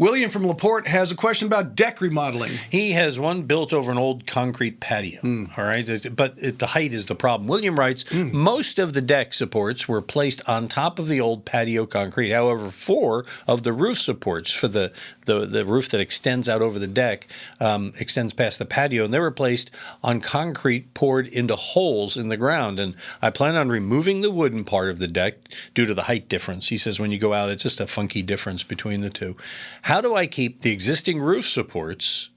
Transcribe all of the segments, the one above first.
William from LaPorte has a question about deck remodeling. He has one built over an old concrete patio, all right? But the height is the problem. William writes, most of the deck supports were placed on top of the old patio concrete. However, 4 of the roof supports for the roof that extends out over the deck extends past the patio, and they were placed on concrete poured into holes in the ground. And I plan on removing the wooden part of the deck due to the height difference. He says when you go out, it's just a funky difference between the two. How do I keep the existing roof supports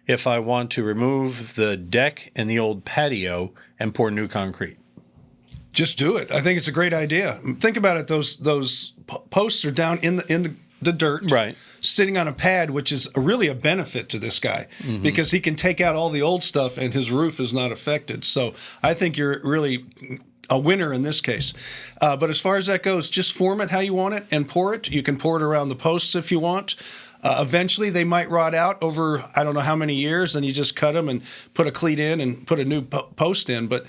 if I want to remove the deck and the old patio and pour new concrete? Just do it. I think it's a great idea. Think about it. Those posts are down in the dirt, right, sitting on a pad, which is really a benefit to this guy because he can take out all the old stuff and his roof is not affected. So I think you're really a winner in this case. But as far as that goes, just form it how you want it and pour it. You can pour it around the posts if you want. Eventually, they might rot out over I don't know how many years, and you just cut them and put a cleat in and put a new post in. But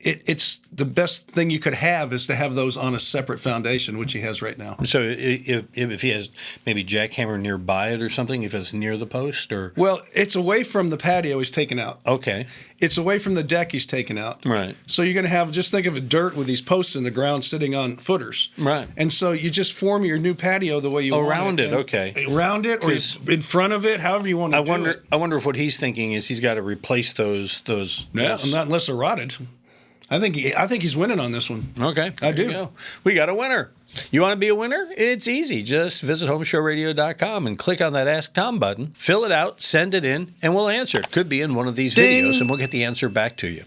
it's the best thing you could have is to have those on a separate foundation, which he has right now. So if he has maybe jackhammer nearby it or something, if it's near the post, or well, it's away from the patio he's taken out. Okay. It's away from the deck he's taken out. Right. So you're going to have, just think of it, dirt with these posts in the ground sitting on footers. Right. And so you just form your new patio the way you want it. Around it, okay. Around it or in front of it, however you want to do it. I wonder if what he's thinking is he's got to replace those. No, not unless they're rotted. I think he's winning on this one. Okay. I do. Go. We got a winner. You want to be a winner? It's easy. Just visit HomeShowRadio.com and click on that Ask Tom button. Fill it out, send it in, and we'll answer. It could be in one of these videos, and we'll get the answer back to you.